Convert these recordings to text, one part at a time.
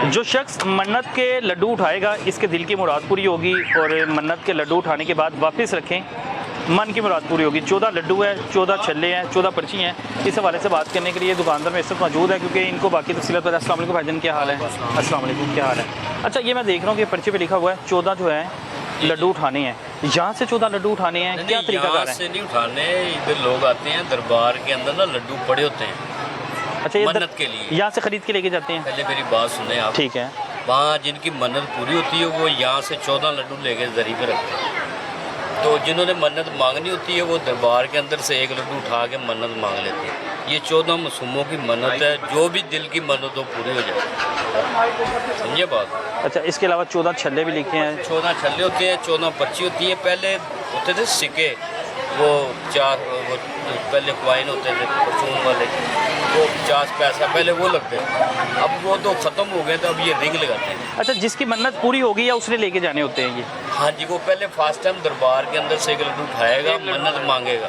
जो शख्स मन्नत के लड्डू उठाएगा इसके दिल की मुराद पूरी होगी और मन्नत के लड्डू उठाने के बाद वापस रखें मन की मुराद पूरी होगी। 14 लड्डू है, 14 छल्ले हैं, 14 पर्ची हैं। इस हवाले से बात करने के लिए दुकानदार में इस वक्त मौजूद है क्योंकि इनको बाकी तफसीलात पता है। अस्सलाम वालेकुम भाईजान, क्या हाल है? अस्सलाम वालेकुम, क्या हाल है? अच्छा, ये मैं देख रहा हूँ कि पर्ची पे लिखा हुआ है 14 जो है लड्डू उठाने हैं। यहाँ से 14 लड्डू उठाने हैं, क्या तरीका कार है? से नहीं उठाने, इधर लोग आते हैं दरबार के अंदर ना लड्डू पड़े होते हैं। अच्छा, ये मन्नत के लिए यहाँ से खरीद के लेके जाते हैं? पहले मेरी बात सुने आप। ठीक है। वहाँ जिनकी मन्नत पूरी होती है वो यहाँ से 14 लड्डू लेके जरी पे रखते हैं। तो जिन्होंने मन्नत मांगनी होती है वो दरबार के अंदर से एक लड्डू उठा के मन्नत मांग लेते हैं। ये 14 मासूमों की मन्नत है, जो भी दिल की मन्नत हो पूरी हो जाए। समझे बात? अच्छा, इसके अलावा 14 छल्ले भी लिखे हैं। 14 छल्ले होते हैं, 14 पर्ची होती है। पहले होते थे सिक्के, वो 4 वो पहले क्वाइन होते थे परचून वाले, वो 50 पैसा पहले वो लगते थे। अब वो तो ख़त्म हो गए थे, अब ये रिंग लगाते हैं। अच्छा, जिसकी मन्नत पूरी होगी या उसने लेके जाने होते हैं ये? हाँ जी, वो पहले फर्स्ट टाइम दरबार के अंदर से एक लड्डू उठाएगा, मन्नत मांगेगा।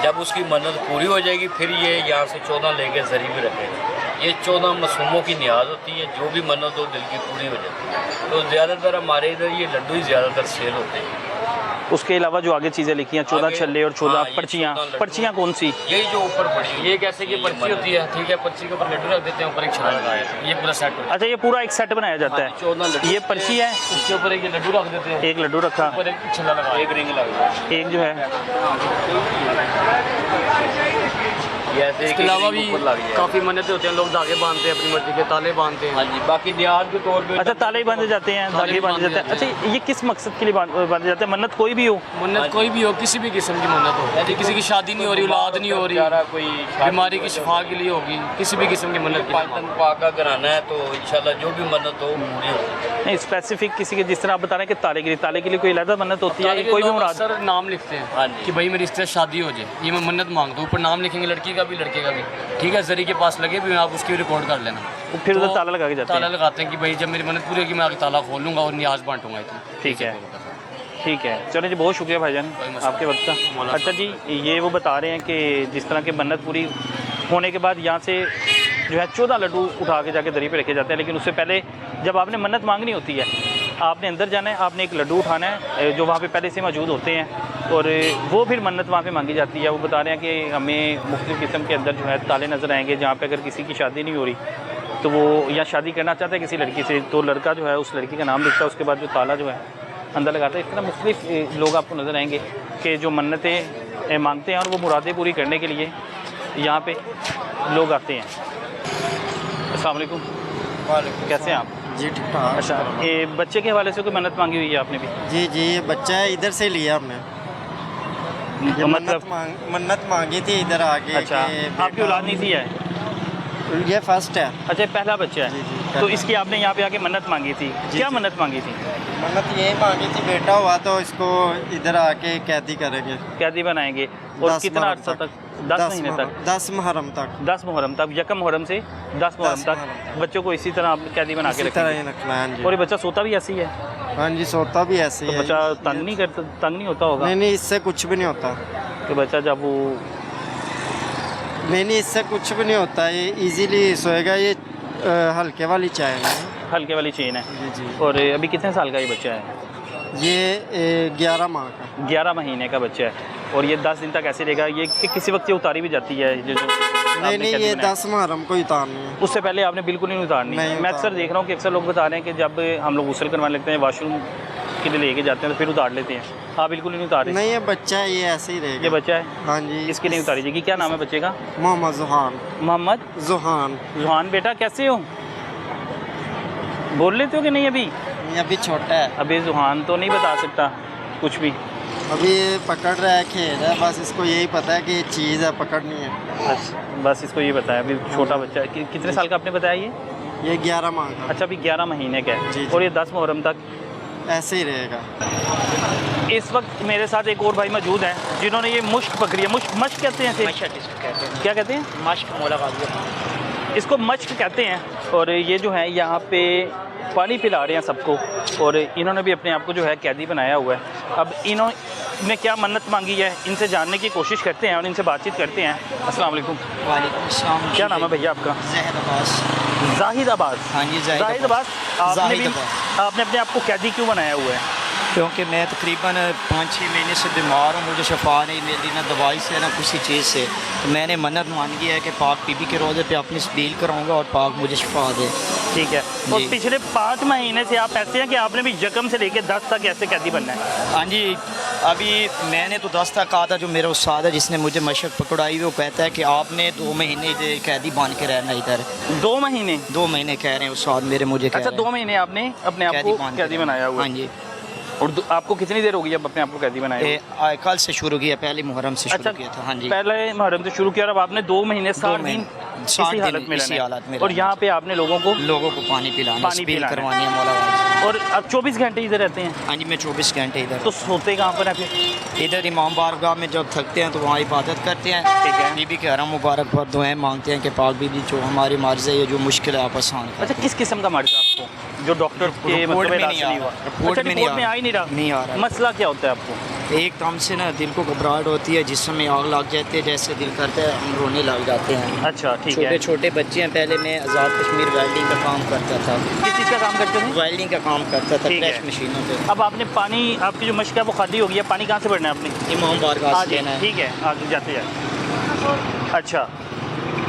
जब उसकी मन्नत पूरी हो जाएगी फिर ये यहाँ से 14 लेके जरी भी रखेगा। ये 14 मासूमों की नियाज होती है, जो भी मन्नत हो दिल की पूरी हो जाती है। तो ज़्यादातर हमारे इधर ये लड्डू ही ज़्यादातर सेल होते हैं। उसके अलावा जो आगे चीज़ें लिखी हैं 14 छल्ले और 14 पर्चियाँ। पर्चियाँ कौन सी? यही जो ऊपर पड़ी, ये कैसे की पर्ची होती है, ठीक है। पर्ची के ऊपर लड्डू रख देते हैं, ऊपर एक छल्ला लगाया, ये पूरा सेट होता है। अच्छा, ये पूरा एक सेट बनाया जाता है। 14 लड्डू, ये पर्ची है, उसके ऊपर एक लड्डू रख देते हैं, एक लड्डू रखा, ऊपर एक छल्ला लगा, एक रिंग लगा, एक जो है। इसके अलावा भी काफ़ी मन्नतें होते हैं, लोग धागे बांधते हैं, अपनी मर्जी के ताले बांधते हैं। हाँ जी, बाकी नियाज के तौर पे। अच्छा, ताले बांधे जाते हैं, धागे बांधे जाते हैं। अच्छा, ये किस मकसद के लिए बांधे जाते हैं? मन्नत कोई भी हो? मन्नत कोई भी हो, किसी भी किस्म की मन्नत हो, किसी की शादी नहीं हो रही, औलाद नहीं हो रही, कोई बीमारी की शिफा के लिए होगी, किसी भी किस्म की मन्नत। पाका कराना है तो इंशाल्लाह जो भी मन्नत हो पूरी होगी। नहीं, स्पेसिफिक किसी के, जिस तरह आप बता रहे हैं कि ताले के लिए कोई अलग मन्नत होती है, कोई भी मुराद? सर नाम लिखते हैं कि भाई मेरी इससे शादी हो जाए, ये मैं मन्नत मांग दूँ। ऊपर नाम लिखेंगे, लड़की का भी लड़के का भी, ठीक है। जरी के पास लगे भी, आप उसकी रिकॉर्ड कर लेना। फिर उधर ताला लगा के जाते हैं? ताला लगाते हैं कि भाई जब मेरी मन्नत पूरी होगी मैं आगे ताला खोल लूँगा और नियाज बांटूंगा। ठीक है, ठीक है। चलो जी, बहुत शुक्रिया भाईजान आपके वक्त का। अच्छा जी, ये वो बता रहे हैं कि जिस तरह की मन्नत पूरी होने के बाद यहाँ से जो है 14 लड्डू उठा के जाके दरी पे रखे जाते हैं। लेकिन उससे पहले जब आपने मन्नत मांगनी होती है, आपने अंदर जाना है, आपने एक लड्डू उठाना है जो वहाँ पे पहले से मौजूद होते हैं और वो फिर मन्नत वहाँ पे मांगी जाती है। वो बता रहे हैं कि हमें मुख्तलिफ़ किस्म के अंदर जो है ताले नज़र आएंगे, जहाँ पे अगर किसी की शादी नहीं हो रही तो वो या शादी करना चाहता है किसी लड़की से, तो लड़का जो है उस लड़की का नाम लिखता है, उसके बाद जो ताला जो है अंदर लगाता है। इस तरह मुख्तलिफ़ लोग आपको नज़र आएंगे कि जो मन्नतें मांगते हैं और वो मुरादें पूरी करने के लिए यहाँ पे लोग आते हैं। अस्सलाम वालेकुम, कैसे हैं आप? जी ठीक ठाक। अच्छा, ये बच्चे के हवाले से कोई मन्नत मांगी हुई है आपने भी? जी जी, ये बच्चा है, इधर से लिया हमने। ये मतलब मन्नत मांगी थी इधर आगे। अच्छा, आपकी औलाद नहीं थी है? ये फर्स्ट है। अच्छा, पहला बच्चा है। जी, जी, तो इसकी आपने यहाँ पे आके मन्नत मांगी थी? क्या मन्नत मांगी थी? मन्नत यही मांगी थी, बेटा हुआ तो इसको इधर आके कैदी करेंगे, कैदी बनाएंगे। और कितना अर्सा तक? 10 महीने तक? 10 मुहर्रम तक। 10 मुहर्रम तक, यकम मुहर्रम से 10 मुहर्रम तक बच्चों को इसी तरह आपने कैदी बना के इसी तरह ही रखेंगे। रखना है। हाँ जी। और ये बच्चा सोता भी ऐसी है? हाँ जी, सोता भी ऐसे ही तो है। बच्चा तंग नहीं करता, तंग नहीं होता होगा? नहीं नहीं, इससे कुछ भी नहीं होता। कि बच्चा जब वो नहीं, इससे कुछ भी नहीं होता, ये इजीली सोएगा। ये हल्के वाली चाय है। हल्के वाली चेन है। जी जी। और अभी कितने साल का ये बच्चा है? ये 11 माह का। 11 महीने का बच्चा है। और ये 10 दिन तक ऐसे रहेगा? ये कि किसी वक्त ये उतारी भी जाती है? जो नहीं नहीं, ये 10 मुहर्रम को उतारनी है। उससे पहले आपने बिल्कुल नहीं उतारनी? नहीं, मैं अक्सर देख रहा हूँ कि अक्सर लोग बता रहे हैं कि जब हम लोग गुस्ल करवाने लगते हैं, वॉशरूम के लिए लेके जाते हैं तो फिर उतार लेते हैं। हाँ, बिल्कुल नहीं उतार रहे? नहीं, ये बच्चा है, ये ऐसे ही रहेगा। ये बच्चा है? हाँ जी। इसकी नहीं उतारी जाएगी। क्या नाम है बच्चे का? मोहम्मद जुहान। मोहम्मद जुहान। जुहान। बेटा कैसे हो? बोल लेते हो कि नहीं? अभी ये अभी छोटा है, अभी जुहान तो नहीं बता सकता कुछ भी। अभी ये पकड़ रहा है, खेल रहा है, बस इसको यही पता है कि ये चीज़ है, पकड़नी है। बस इसको ये बताया। अभी छोटा बच्चा है। कितने साल का आपने बताया ये 11 माह का। अच्छा, अभी 11 महीने का है। जी, जी। और ये 10 मुहर्रम तक ऐसे ही रहेगा। इस वक्त मेरे साथ एक और भाई मौजूद हैं जिन्होंने ये मुश्क पकड़ी है। मुश्क कहते हैं इसे? क्या कहते हैं? मश्क मोला, इसको मश्क कहते हैं। और ये जो है यहाँ पे पानी पिला रहे हैं सबको और इन्होंने भी अपने आप को जो है कैदी बनाया हुआ है। अब इन्होंने क्या मन्नत मांगी है, इनसे जानने की कोशिश करते हैं और इनसे बातचीत करते हैं। अस्सलाम वालेकुम। वालेकुम अस्सलाम। क्या नाम है भैया आपका? ज़हर अब्बास। जाहिदाबाद। हाँ जी, जाहिदाबाद। आपने अपने आप को कैदी क्यों बनाया हुआ है? क्योंकि मैं तकरीबन 5-6 महीने से बीमार हूँ, मुझे शफा नहीं मिलती, ना दवाई से ना किसी चीज़ से। तो मैंने मन्नत मांगी है कि पाक बीबी के रोज़े पे अपनी स्पील कराऊंगा और पाक मुझे शफा दे। ठीक है। और पिछले 5 महीने से आप ऐसे हैं कि आपने भी यकम से लेकर 10 तक ऐसे कैदी बनना है? हाँ जी, अभी मैंने तो 10 तक कहा था। जो मेरा उस्ताद है जिसने मुझे मशक पकड़ाई, वो कहता है कि आपने 2 महीने कैदी बन के रहना इधर। 2 महीने? 2 महीने कह रहे हैं उस्ताद मेरे, मुझे। अच्छा, 2 महीने आपने अपने आप को कैदी बनाया हुआ? हाँ जी। और आपको कितनी देर हो गई अब अपने आप को कैदी बनाए? कल से शुरू किया, पहले मुहर्रम से शुरू किया था। हाँ जी, पहले मुहर्रम से शुरू किया और अब आपने 2 महीने 60 दिन इसी हालत में। और यहाँ पे आपने लोगों को पानी पिलाना, स्पील करवानी है मौला। और अब 24 घंटे इधर रहते हैं? हाँ जी, मैं 24 घंटे इधर। तो सोते कहाँ पर है? इधर इमाम बारगाह में जब थकते हैं तो वहाँ इबादत करते हैं। ठीक है। बीबी के हरम मुबारक पर दुआएं मांगते हैं कि पाक बीबी जो हमारी मर्ज़ है, जो मुश्किल है आप आसान करें। अच्छा, किस किस्म का मर्ज़ है आपको जो डॉक्टर के रिपोर्ट में नहीं आ रहा? रिपोर्ट में आ ही नहीं रहा। मसला क्या होता है आपको? एकदम से ना दिल को घबराहट होती है, जिसम में आग लग जाती है, जैसे दिल करता है हम रोने लग जाते हैं। अच्छा, ठीक है। छोटे छोटे बच्चे हैं। पहले मैं आज़ाद कश्मीर वेल्डिंग का काम करता था। किस चीज़ का काम करते थे? वेल्डिंग का काम करता था, फ्रेश मशीनों पे। अब आपने पानी, आपकी जो मशक है वो खाली हो गई है, पानी कहाँ से भरना है आपने? इमाम बारगाह से लेना है। ठीक है, आगे जाते जाए। अच्छा,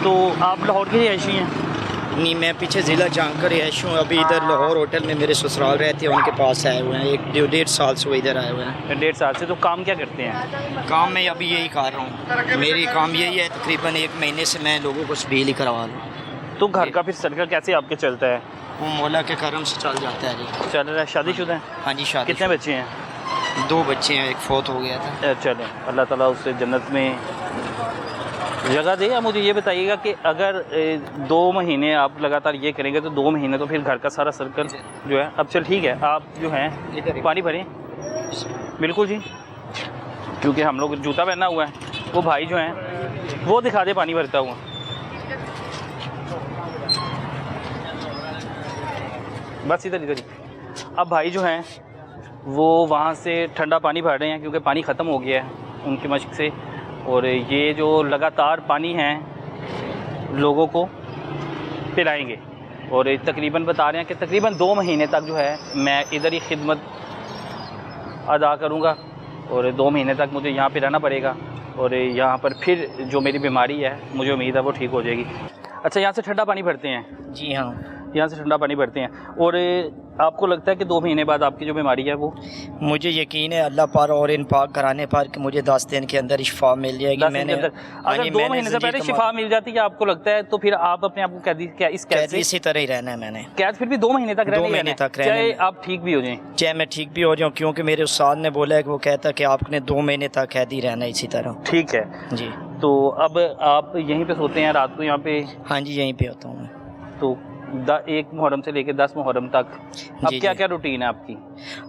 तो आप लाहौर के रिहायशी हैं? नहीं, मैं पीछे ज़िला जांग का रिहायशी हूँ। अभी इधर लाहौर होटल में मेरे ससुराल रहते हैं, उनके पास आए हुए हैं। 1-1.5 साल से वो इधर आए हुए हैं। 1.5 साल से। तो काम क्या करते हैं? काम मैं अभी यही कर रहा हूँ। मेरी काम यही है, तकरीबन 1 महीने से मैं लोगों को स्पील ही करवा लूँ। तो घर का फिर सर्कल कैसे आपके चलता है? वो मौला के करम से चल जाता है जी। चल रहा है। शादीशुदा है? हाँ जी, शादी। कितने बच्चे हैं? 2 बच्चे हैं, एक फौत हो गया था। चलें, अल्लाह ताला उससे जन्नत में जगह दे। या मुझे ये बताइएगा कि अगर 2 महीने आप लगातार ये करेंगे तो 2 महीने तो फिर घर का सारा सर्कल जो है। अब चल ठीक है, आप जो हैं पानी भरें। बिल्कुल जी, क्योंकि हम लोग जूता पहना हुआ है। वो भाई जो हैं वो दिखा दे पानी भरता हुआ। बस इधर ही। अब भाई जो हैं वो वहाँ से ठंडा पानी भर रहे हैं क्योंकि पानी ख़त्म हो गया है उनकी मशक से। और ये जो लगातार पानी है लोगों को पिलाएंगे। और तकरीबन बता रहे हैं कि तकरीबन 2 महीने तक जो है मैं इधर ही खिदमत अदा करूँगा। और 2 महीने तक मुझे यहाँ पे रहना पड़ेगा। और यहाँ पर फिर जो मेरी बीमारी है मुझे उम्मीद है वो ठीक हो जाएगी। अच्छा, यहाँ से ठंडा पानी भरते हैं? जी हाँ, यहाँ से ठंडा पानी भरते हैं। और आपको लगता है कि 2 महीने बाद आपकी जो बीमारी है वो? मुझे यकीन है अल्लाह पर और इन पाक कराने पर कि मुझे 10 दिन के अंदर शिफा मिल जाएगी। मैंने अगर 2 महीने से पहले शिफा मिल जाती है आपको लगता है तो फिर आप अपने आप को कैद इसी तरह ही रहना है। मैंने कैद फिर भी 2 महीने तक रहना है। 2 महीने तक रहना, चाहे आप ठीक भी हो जाएं। चाहे मैं ठीक भी हो जाऊँ, क्योंकि मेरे उस्ताद ने बोला है कि वो कहता है कि आपने 2 महीने तक कैद ही रहना इसी तरह। ठीक है जी। तो अब आप यहीं पे सोते हैं रात को यहाँ पे? हाँ जी, यहीं पे होता हूँ मैं। तो 1 मुहर्रम से लेकर 10 मुहर्रम तक अब क्या क्या रूटीन है आपकी?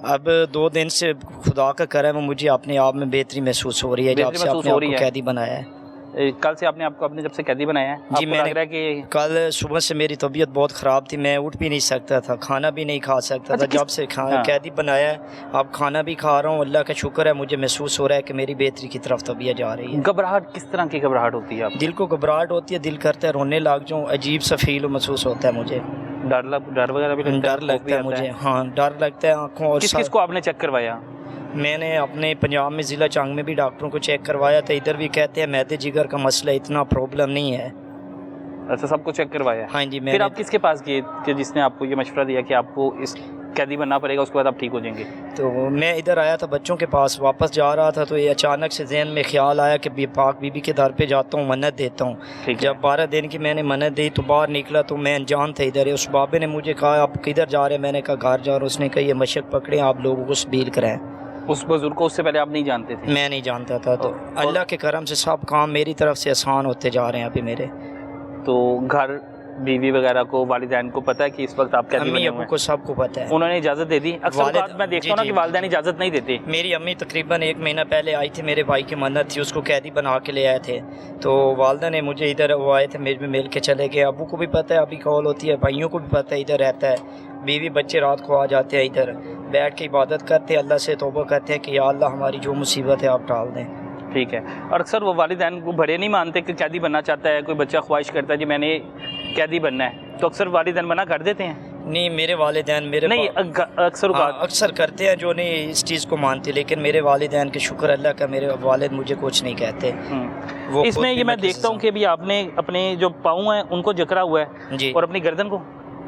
अब 2 दिन से खुदा का करम है, मुझे अपने आप में बेहतरी महसूस हो रही है जब से अपने आप को कैदी बनाया है। कल से आपने आपको अपने जब से कैदी बनाया है? जी, मैंने लग रहा है कि कल सुबह से मेरी तबीयत बहुत ख़राब थी, मैं उठ भी नहीं सकता था, खाना भी नहीं खा सकता था। जब से कैदी बनाया है अब खाना भी खा रहा हूँ। अल्लाह का शुक्र है, मुझे महसूस हो रहा है कि मेरी बेहतरी की तरफ तबीयत जा रही है। घबराहट किस तरह की घबराहट होती है? दिल को घबराहट होती है, दिल करता है रोने लग जाऊँ, अजीब सा फील महसूस होता है मुझे। डर वगैरह भी लगता है? डर लगता है मुझे। हाँ, डर लगता है आँखों। और किसको आपने चेक करवाया? मैंने अपने पंजाब में ज़िला चांग में भी डॉक्टरों को चेक करवाया था। इधर भी कहते हैं मैदे जिगर का मसला, इतना प्रॉब्लम नहीं है। अच्छा, सबको चेक करवाया? हाँ जी। फिर आप किसके पास गए कि जिसने आपको ये मशवरा दिया कि आपको इस कैदी बनना पड़ेगा, उसके बाद आप ठीक हो जाएंगे? तो मैं इधर आया था बच्चों के पास, वापस जा रहा था तो ये अचानक से जहन में ख्याल आया कि पाक बीबी के दर पे जाता हूँ, मन्नत देता हूँ। जब 12 दिन की मैंने मन्नत दी तो बाहर निकला तो मैं अनजान था इधर। उस बाबे ने मुझे कहा आप किधर जा रहे हैं? मैंने कहा घर जा रहा हूँ। उसने कहा ये मशक पकड़े, आप लोगों को स्पील कराएं। उस बुजुर्ग को उससे पहले आप नहीं जानते थे? मैं नहीं जानता था। तो अल्लाह के करम से सब काम मेरी तरफ से आसान होते जा रहे हैं अभी मेरे। तो घर बीवी वगैरह को, वालिदैन को पता है कि इस वक्त आप कैदी बने हुए हैं? को सबको पता है। उन्होंने इजाज़त दे दी? अक्सर बात मैं देखता हूँ ना कि वालिदैन इजाज़त नहीं देते। मेरी अम्मी तकरीबन 1 महीना पहले आई थी, मेरे भाई की मन्नत थी, उसको कैदी बना के ले आए थे। तो वालदा ने मुझे इधर वो आए थे, मेज में मिल के चले गए। अबू को भी पता है, अभी कॉल होती है, भाइयों को भी पता है इधर रहता है। बीवी बच्चे रात को आ जाते हैं, इधर बैठ के इबादत करते हैं, अल्लाह से तौबा करते हैं कि या अल्लाह हमारी जो मुसीबत है आप टाल दें। ठीक है। और अक्सर वो वालिदैन को बड़े नहीं मानते कि कैदी बनना चाहता है, कोई बच्चा ख्वाहिश करता है कि मैंने कैदी बनना है, तो अक्सर वालिदैन मना कर देते हैं? नहीं, मेरे वालिदैन मेरे नहीं, अक्सर हाँ, अक्सर करते हैं जो नहीं इस चीज़ को मानते, लेकिन मेरे वालिदैन के शुक्र अल्लाह का, मेरे वालिद मुझे कुछ नहीं कहते। वो इसमें ये मैं देखता हूँ कि अभी आपने अपने जो पाँव हैं उनको जकड़ा हुआ है जी, और अपनी गर्दन को,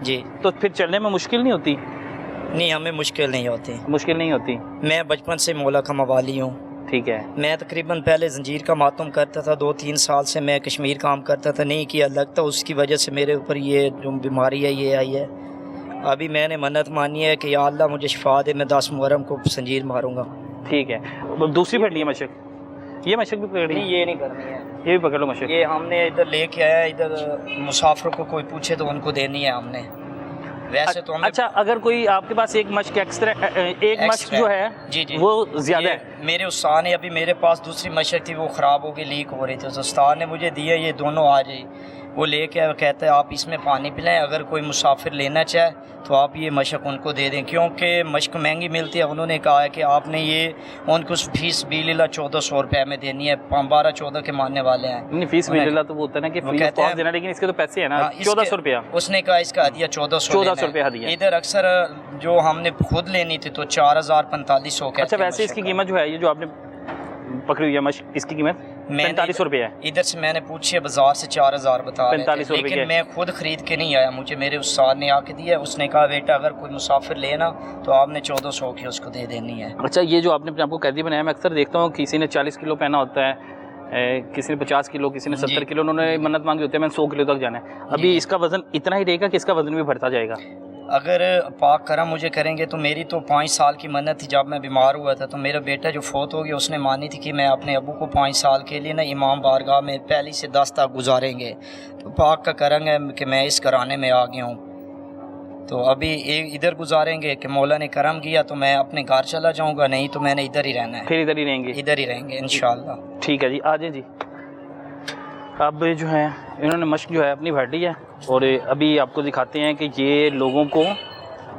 जी, तो फिर चलने में मुश्किल नहीं होती? नहीं, हमें मुश्किल नहीं होती। मुश्किल नहीं होती। मैं बचपन से मौला का मवाली हूँ। ठीक है। मैं तकरीबन पहले जंजीर का मातम करता था, 2-3 साल से मैं कश्मीर काम करता था, नहीं किया लगता, उसकी वजह से मेरे ऊपर ये जो बीमारी है ये आई है। अभी मैंने मन्नत मानी है कि या अल्लाह मुझे शिफा दे, मैं 10 मुहर्रम को जंजीर मारूंगा। ठीक है। अब दूसरी पकड़ी है मशक, ये मशक भी पकड़ी? नहीं, ये नहीं करनी है, ये भी पकड़ लो मशक। ये हमने इधर लेके आया, इधर मुसाफिर को कोई पूछे तो उनको देनी है हमने। वैसे तो हमें अच्छा, अगर कोई आपके पास एक मशक एक्स्ट्रा, एक मशक जो है जी जी वो ज़्यादा है? मेरे उस्ताद ने, अभी मेरे पास दूसरी मशक थी वो ख़राब हो गई, लीक हो रही थी, तो उस्ताद ने मुझे दिया, ये दोनों आ जाए। वो लेके कहते हैं आप इसमें पानी पिलाएं, अगर कोई मुसाफिर लेना चाहे तो आप ये मशक उनको दे दें, क्योंकि मशक महंगी मिलती है। उन्होंने कहा है कि आपने ये उनको फीस बिल्ला 1400 रुपये में देनी है, 12-14 के मानने वाले हैं। नहीं, फीस बिल्ला तो वो होता है ना कि वो कहते हैं देना, लेकिन इसके तो पैसे हैं ना, हाँ, 1400 रुपया। उसने कहा इसका हदिया 1400 रुपये हदिया। इधर अक्सर जो हमने खुद लेनी थी तो 4000-4500 कहते हैं। अच्छा, वैसे इसकी कीमत जो है, ये जो आपने पकड़ी हुई है मशक, इसकी कीमत 4500 रुपये है। इधर से मैंने पूछी है, बाजार से 4000 बता रहे थे, 4500 रुपये लेकिन मैं खुद खरीद के नहीं आया, मुझे मेरे उस्ताद ने आके दिया। उसने कहा बेटा अगर कोई मुसाफिर लेना तो आपने 1400 की उसको दे देनी है। अच्छा, ये जो आपने अपने आपको कैदी बनाया, मैं अक्सर देखता हूँ किसी ने 40 किलो पहना होता है, किसी ने 50 किलो, किसी ने 70 किलो, उन्होंने मन्नत मांगी होती है मैंने 100 किलो तक जाना है। अभी इसका वज़न इतना ही रहेगा कि इसका वज़न भी बढ़ता जाएगा? अगर पाक करम मुझे करेंगे तो मेरी तो 5 साल की मन्नत थी, जब मैं बीमार हुआ था तो मेरा बेटा जो फोत हो गया उसने मानी थी कि मैं अपने अबू को 5 साल के लिए ना इमाम बारगाह में पहली से 10 तक गुजारेंगे। तो पाक का करम है कि मैं इस घराने में आ गया हूँ, तो अभी एक इधर गुजारेंगे कि मौला ने करम किया तो मैं अपने घर चला जाऊँगा, नहीं तो मैंने इधर ही रहना है। फिर इधर ही रहेंगे? इधर ही रहेंगे इंशाअल्लाह। ठीक है जी, आ जाए जी। अब जो है इन्होंने मशक जो है अपनी भर ली है और अभी आपको दिखाते हैं कि ये लोगों को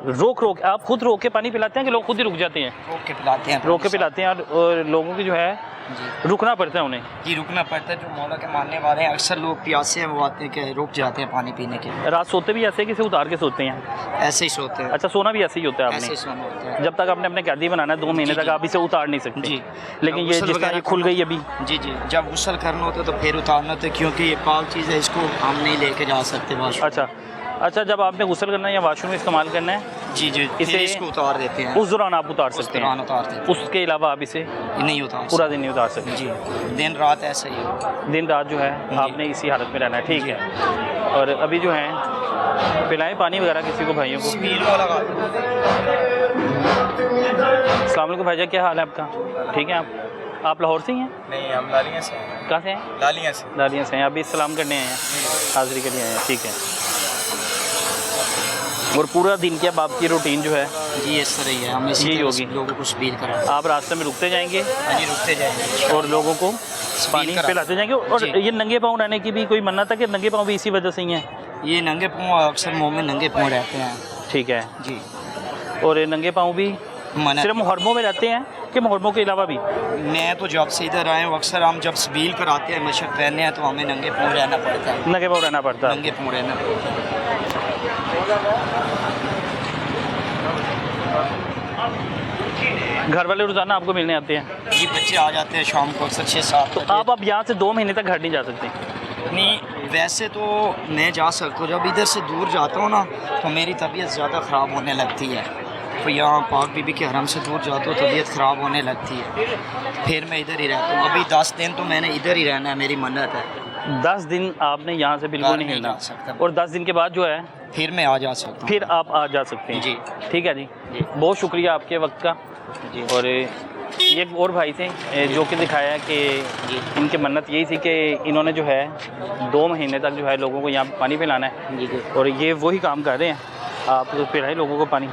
रोक आप खुद रोक के पानी पिलाते हैं कि लोग खुद ही रुक जाते हैं? रोक के पिलाते हैं, रोक के पिलाते हैं, और लोगों की जो है जी रुकना पड़ता है उन्हें? जी रुकना पड़ता है, जो मौला के मानने वाले हैं। अक्सर लोग प्यासे हैं वो आते हैं कि रुक जाते हैं पानी पीने के लिए। रात सोते भी ऐसे ही, किसे उतार के सोते हैं? ऐसे ही सोते हैं। अच्छा, सोना भी ऐसे ही होता है ऐसे ही आपने? सोना होता है। जब तक आपने अपने कैदी बनाना है 2 महीने जी, तक जी। आप इसे उतार नहीं सकते जी, लेकिन ये गुस्ल जिस तरह वगैरह ये खुल गई अभी? जी जी, जब गुस्ल करना होता है तो फिर उतारना होता है, क्योंकि ये पाक चीज़ है, इसको हम नहीं लेके जा सकते वाशरूम। अच्छा, जब आपने गुस्ल करना है या वाशरूम में इस्तेमाल करना है जी जी, इसे फिर इसको उतार देते हैं। उस दौरान आप उतार उस सकते दौरान हैं, उतार देते हैं, उसके अलावा आप इसे नहीं उतार पूरा दिन नहीं उतार सकते? जी, दिन रात ऐसा ही है। दिन रात जो है आपने इसी हालत में रहना है। ठीक है। और अभी जो है पिलाएं पानी वगैरह किसी को, भाइयों को। अस्सलाम वालेकुम भाईजान, क्या हाल है आपका? ठीक है। आप लाहौर से ही हैं? नहीं, हम लालिया से हैं। कहाँ से हैं? लालिया से। लालिया से हैं। अभी सलाम करने आए हैं, हाज़िरी के लिए आए हैं। ठीक है। और पूरा दिन की अब आपकी रूटीन जो है जी इस तरह ही है, हम इसी यही तरह होगी। लोगों को स्पील करा। आप रास्ते में रुकते जाएंगे? हाँ जी, रुकते जाएंगे और लोगों को पानी करा। पिलाते जाएंगे। और जी। ये नंगे पाँव रहने की भी कोई मन्नत है कि नंगे पाँव भी इसी वजह से ही हैं? ये नंगे पाँव, अक्सर मोमिन नंगे पाँव रहते हैं। ठीक है। जी, और ये नंगे पाँव भी मना सिर्फ मुहर्रमों में रहते हैं कि मुहर्रमों के अलावा भी? मैं तो जब से इधर आए हूँ, अक्सर हम जब स्पील कराते हैं, मशक पहनने हैं, तो हमें नंगे पाँव रहना पड़ता है। नंगे पाँव रहना पड़ता है? नंगे पाँव रहना पड़ता है। घर वाले रोज़ाना आपको मिलने आते हैं? जी, बच्चे आ जाते हैं शाम को अक्सर 6-7 बजे। आप अब यहाँ से 2 महीने तक घर नहीं जा सकते? नहीं, वैसे तो मैं जा सकता हूँ, जब इधर से दूर जाता हूँ ना तो मेरी तबीयत ज़्यादा ख़राब होने लगती है। तो यहाँ पाक बीबी के हरम से दूर जाता हूँ, तबीयत ख़राब होने लगती है, फिर मैं इधर ही रहता हूँ। अभी 10 दिन तो मैंने इधर ही रहना है, मेरी मन्नत है। 10 दिन आपने यहाँ से बिल्कुल घर नहीं नहीं हिलना? जा सकता। और 10 दिन के बाद जो है फिर मैं आ जा सकता हूँ। फिर आप आ जा सकते हैं? जी। ठीक है जी, जी। बहुत शुक्रिया आपके वक्त का। जी। और ये एक और भाई थे जो कि दिखाया कि इनकी मन्नत यही थी कि इन्होंने जो है 2 महीने तक जो है लोगों को यहाँ पानी पिलाना है। जी। और ये वही काम कर रहे हैं, आप पिलाएं लोगों को पानी।